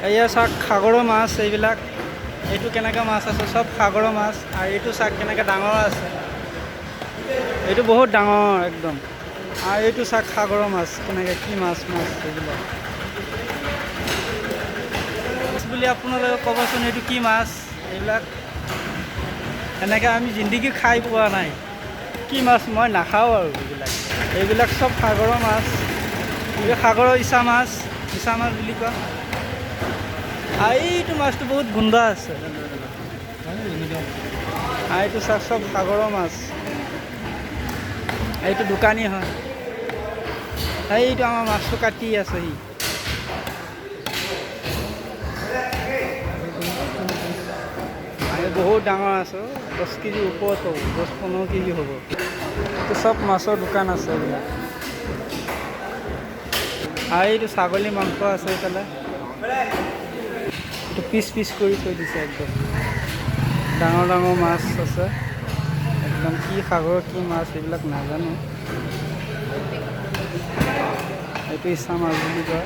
এয়া চাওক সাগৰৰ মাছ এইবিলাক। এইটো কেনেকৈ মাছ আছে, চব সাগৰৰ মাছ। আৰু এইটো চাওক কেনেকৈ ডাঙৰ আছে, এইটো বহুত ডাঙৰ একদম। আৰু এইটো চাওক সাগৰৰ মাছ কেনেকৈ, কি মাছ এইবিলাক বুলি আপোনালোকে ক'বচোন, এইটো কি মাছ এইবিলাক। এনেকৈ আমি জিন্দগী খাই পোৱা নাই। কি মাছ মই নাখাওঁ আৰু এইবিলাক চব সাগৰৰ মাছ। এইটো সাগৰৰ ইচা মাছ বুলি কয়। আৰু এইটো মাছটো বহুত গোন্ধ আছে। আৰু এইটো চাওক চব সাগৰৰ মাছ। এইটো দোকানী হয়। এইটো আমাৰ মাছটো কাটি আছে সি। বহুত ডাঙৰ আছে, 10 কেজি ওপৰত হ'ব, 10-15 কেজি হ'ব। এইটো চব মাছৰ দোকান আছে এইবিলাক। আৰু এইটো ছাগলী মাংস আছে এইফালে। এইটো পিচ কৰি থৈ দিছে একদম। ডাঙৰ ডাঙৰ মাছ আছে একদম। কি সাগৰৰ কি মাছ এইবিলাক নাজানো। এইটো ইচা মাছ বুলি কয়।